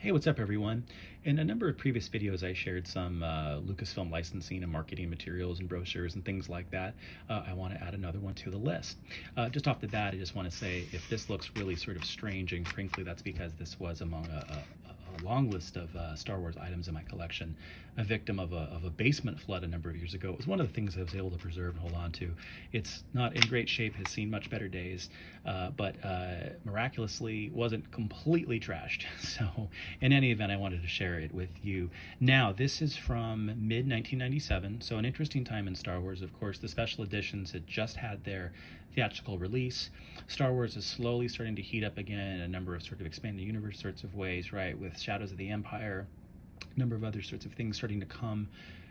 Hey, what's up everyone? In a number of previous videos I shared some Lucasfilm licensing and marketing materials and brochures and things like that. I want to add another one to the list. Just off the bat, I just want to say if this looks really sort of strange and crinkly, that's because this was among a long list of Star Wars items in my collection, a victim of a basement flood a number of years ago. It was one of the things I was able to preserve and hold on to. It's not in great shape, has seen much better days, but miraculously wasn't completely trashed. So in any event, I wanted to share it with you. Now, this is from mid-1997, so an interesting time in Star Wars. Of course, the special editions had just had their theatrical release. Star Wars is slowly starting to heat up again in a number of sort of expanded universe sorts of ways, right, with Shadows of the Empire, a number of other sorts of things starting to come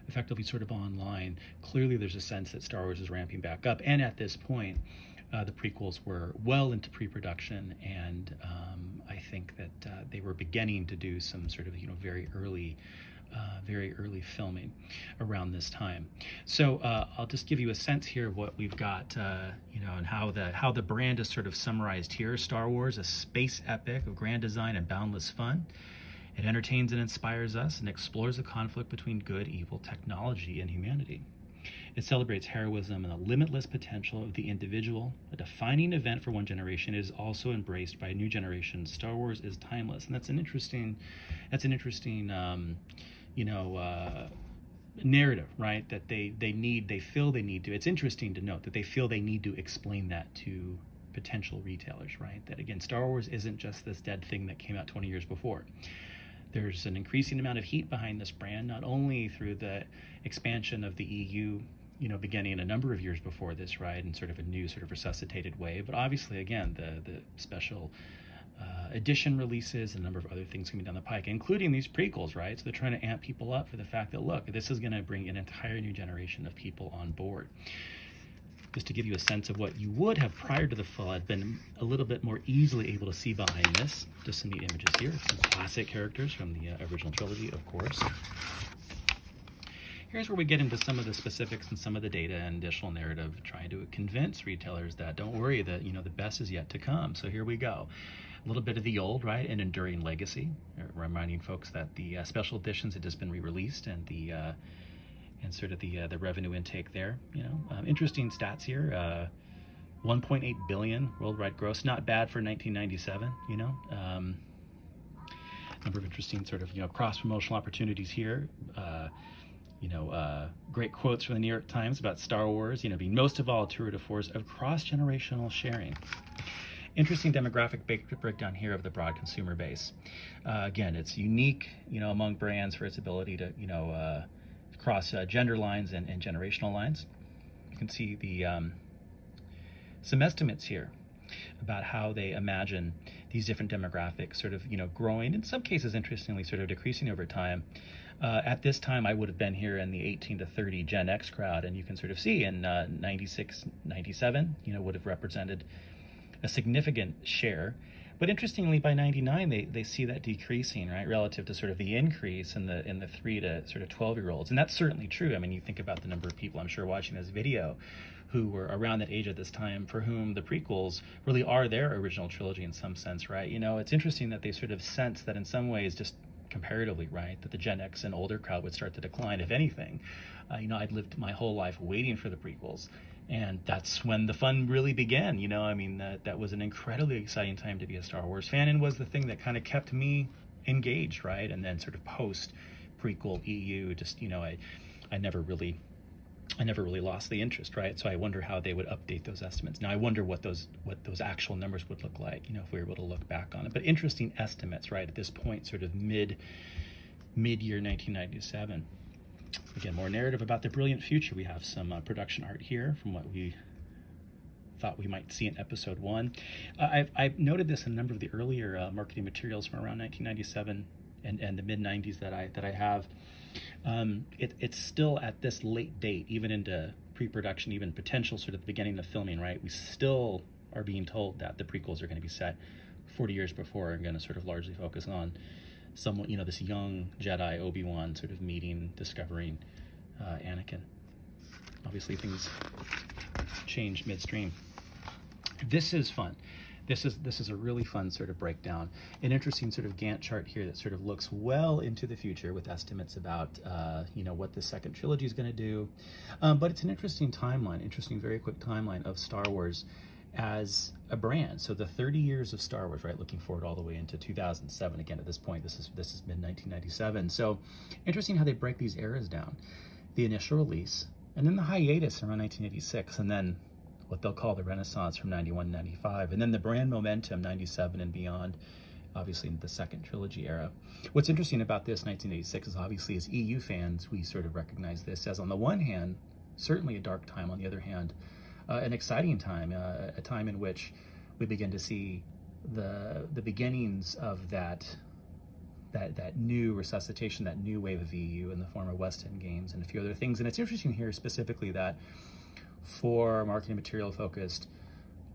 effectively sort of online. Clearly there's a sense that Star Wars is ramping back up, and at this point the prequels were well into pre-production, and I think that they were beginning to do some sort of very early filming around this time. So I'll just give you a sense here of what we've got, and how the brand is sort of summarized here. Star Wars, a space epic of grand design and boundless fun. It entertains and inspires us and explores the conflict between good, evil, technology, and humanity. It celebrates heroism and the limitless potential of the individual. A defining event for one generation, is also embraced by a new generation. Star Wars is timeless, and that's an interesting narrative, right? That they feel they need to. It's interesting to note that they feel they need to explain that to potential retailers, right? That again, Star Wars isn't just this dead thing that came out 20 years before. There's an increasing amount of heat behind this brand, not only through the expansion of the EU, beginning a number of years before this, right, in sort of a new sort of resuscitated way, but obviously, again, the special edition releases and a number of other things coming down the pike, including these prequels, right? So they're trying to amp people up for the fact that, look, this is going to bring an entire new generation of people on board. Just to give you a sense of what you would have prior to the flood been a little bit more easily able to see behind this. Just some neat images here, some classic characters from the original trilogy, of course. Here's where we get into some of the specifics and some of the data and additional narrative, trying to convince retailers that don't worry, that the best is yet to come. So here we go. A little bit of the old, right, an enduring legacy, reminding folks that the special editions had just been re-released, and the sort of the revenue intake there. Interesting stats here. 1.8 billion worldwide gross, not bad for 1997. Number of interesting sort of cross promotional opportunities here. Great quotes from the New York Times about Star Wars, being most of all a tour de force of cross-generational sharing. Interesting demographic breakdown here of the broad consumer base. Again, it's unique, among brands for its ability to, cross gender lines and generational lines. You can see the some estimates here about how they imagine these different demographics sort of growing, in some cases interestingly sort of decreasing over time. At this time I would have been here in the 18 to 30 Gen X crowd, and you can sort of see in 96, 97 would have represented a significant share. But interestingly, by 99, they see that decreasing, right, relative to sort of the increase in the 3 to sort of 12-year-olds. And that's certainly true. I mean, you think about the number of people I'm sure watching this video who were around that age at this time, for whom the prequels really are their original trilogy in some sense, right? It's interesting that they sort of sense that in some ways, just comparatively, right, that the Gen X and older crowd would start to decline, if anything. I'd lived my whole life waiting for the prequels, and that's when the fun really began. I mean, that was an incredibly exciting time to be a Star Wars fan, and was the thing that kind of kept me engaged, right? And then sort of post prequel EU, just I never really lost the interest, right? So I wonder how they would update those estimates. Now I wonder what those actual numbers would look like, if we were able to look back on it. But interesting estimates, right, at this point, sort of mid-year 1997. Again, more narrative about the brilliant future. We have some production art here from what we thought we might see in episode 1. I've noted this in a number of the earlier marketing materials from around 1997 and the mid-90s that I have. It's still at this late date, even into pre-production, even potential sort of beginning of filming, right? We still are being told that the prequels are going to be set 40 years before, and going to sort of largely focus on someone, this young Jedi Obi-Wan sort of meeting, discovering Anakin. Obviously things change midstream. This is fun. This is a really fun sort of breakdown, an interesting sort of Gantt chart here that sort of looks well into the future with estimates about you know, what the second trilogy is going to do. But it's an interesting timeline, very quick timeline of Star Wars as a brand. So the 30 years of Star Wars, right, looking forward all the way into 2007. Again, at this point, this is mid 1997. So interesting how they break these eras down. The initial release, and then the hiatus around 1986, and then what they'll call the Renaissance from 91 to 95, and then the brand momentum 97 and beyond, obviously in the second trilogy era. What's interesting about this 1986 is obviously as EU fans, we sort of recognize this as, on the one hand, certainly a dark time, on the other hand, an exciting time, a time in which we begin to see the beginnings of that new resuscitation, that new wave of EU in the form of West End games and a few other things. And it's interesting here specifically that for marketing material focused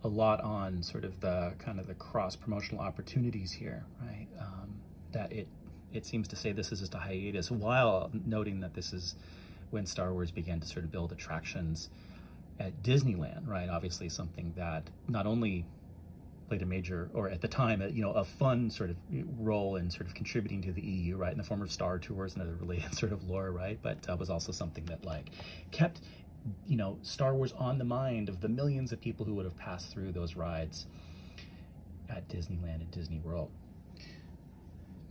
a lot on sort of the kind of the cross promotional opportunities here, right? That it seems to say this is just a hiatus, while noting that this is when Star Wars began to sort of build attractions at Disneyland, right? Obviously something that not only played a major, or at the time, you know, a fun sort of role in sort of contributing to the EU, right, in the form of Star Tours and other related sort of lore, right? But was also something that like kept, you know, Star Wars on the mind of the millions of people who would have passed through those rides at Disneyland and Disney World.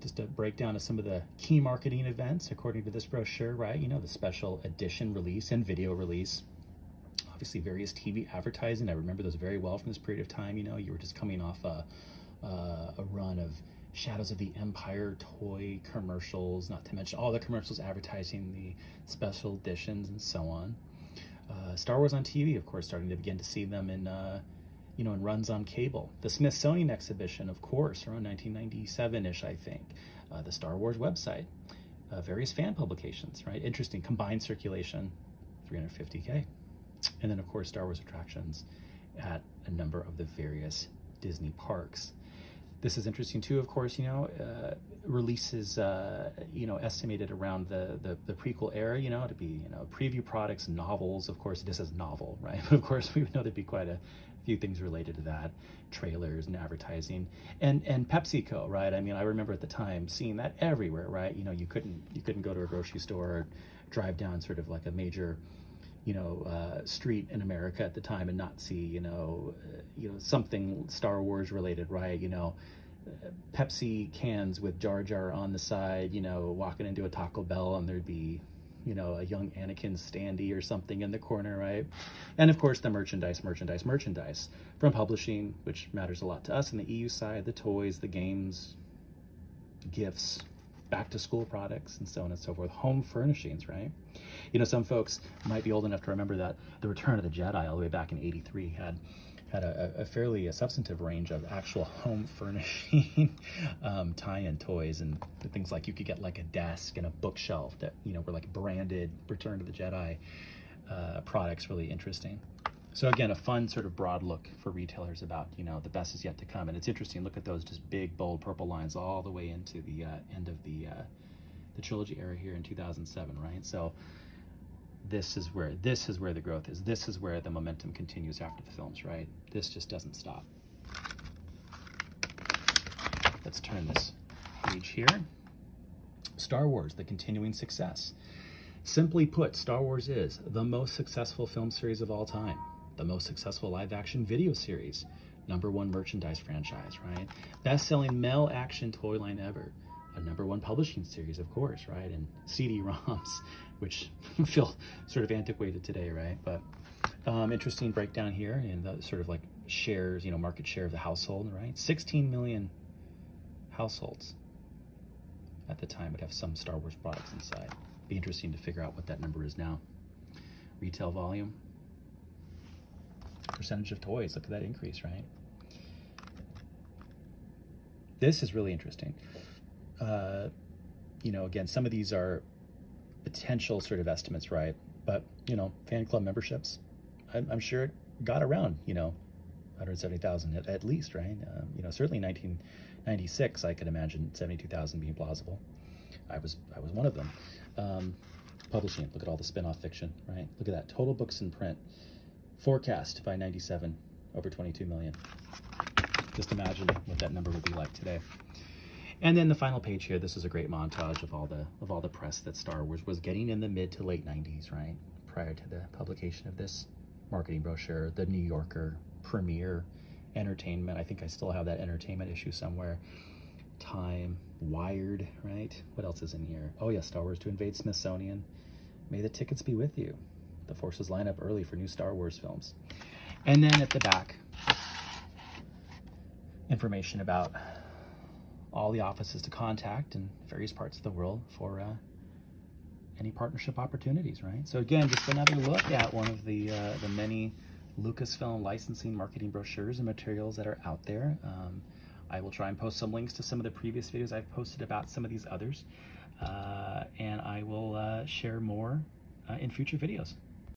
Just a breakdown of some of the key marketing events according to this brochure, right? You know, the special edition release and video release. Obviously various TV advertising. I remember those very well from this period of time. You know, you were just coming off a run of Shadows of the Empire toy commercials, not to mention all the commercials advertising the special editions and so on. Star Wars on TV, of course, starting to begin to see them in, you know, in runs on cable. The Smithsonian exhibition, of course, around 1997-ish, I think. The Star Wars website, various fan publications, right? Interesting, combined circulation, 350K. And then, of course, Star Wars attractions at a number of the various Disney parks. This is interesting too, of course, you know, releases, you know, estimated around the prequel era, you know, to be, you know, preview products, novels. Of course, it says novel, right? But of course, we know there'd be quite a few things related to that, trailers and advertising, and PepsiCo, right? I mean, I remember at the time seeing that everywhere, right? You know, you couldn't go to a grocery store or drive down sort of like a major, you know, street in America at the time and not see, you know, something Star Wars related, right? You know, Pepsi cans with Jar Jar on the side, you know, walking into a Taco Bell and there'd be, you know, a young Anakin standee or something in the corner, right? And of course the merchandise from publishing, which matters a lot to us in the EU side, the toys, the games, gifts, back to school products, and so on and so forth. Home furnishings, right? You know, some folks might be old enough to remember that the Return of the Jedi all the way back in '83 had a fairly substantive range of actual home furnishing tie-in toys, and things like you could get like a desk and a bookshelf that, you know, were like branded Return of the Jedi products. Really interesting. So again, a fun sort of broad look for retailers about, you know, the best is yet to come. And it's interesting, look at those just big, bold purple lines all the way into the end of the trilogy era here in 2007, right? So this is where the growth is. This is where the momentum continues after the films, right? This just doesn't stop. Let's turn this page here. Star Wars, the continuing success. Simply put, Star Wars is the most successful film series of all time, the most successful live-action video series, #1 merchandise franchise, right? Best-selling male action toy line ever, a #1 publishing series, of course, right? And CD-ROMs, which feel sort of antiquated today, right? But interesting breakdown here in the sort of like shares, you know, market share of the household, right? 16 million households at the time would have some Star Wars products inside. Be interesting to figure out what that number is now. Retail volume, percentage of toys, look at that increase, right? This is really interesting. You know, again, some of these are potential sort of estimates, right? But, you know, fan club memberships, I'm sure it got around, you know, 170,000 at least, right? You know, certainly 1996, I could imagine 72,000 being plausible. I was one of them. Publishing, look at all the spin-off fiction, right? Look at that, total books in print. Forecast by 97, over 22 million. Just imagine what that number would be like today. And then the final page here, this is a great montage of all the press that Star Wars was getting in the mid to late 90s, right? Prior to the publication of this marketing brochure, the New Yorker, Premiere, Entertainment. I think I still have that Entertainment issue somewhere. Time, Wired, right? What else is in here? Oh yeah, Star Wars to invade Smithsonian. May the tickets be with you. The forces line up early for new Star Wars films. And then at the back, information about all the offices to contact in various parts of the world for any partnership opportunities, right? So again, just another look at one of the many Lucasfilm licensing marketing brochures and materials that are out there. I will try and post some links to some of the previous videos I've posted about some of these others, and I will share more in future videos.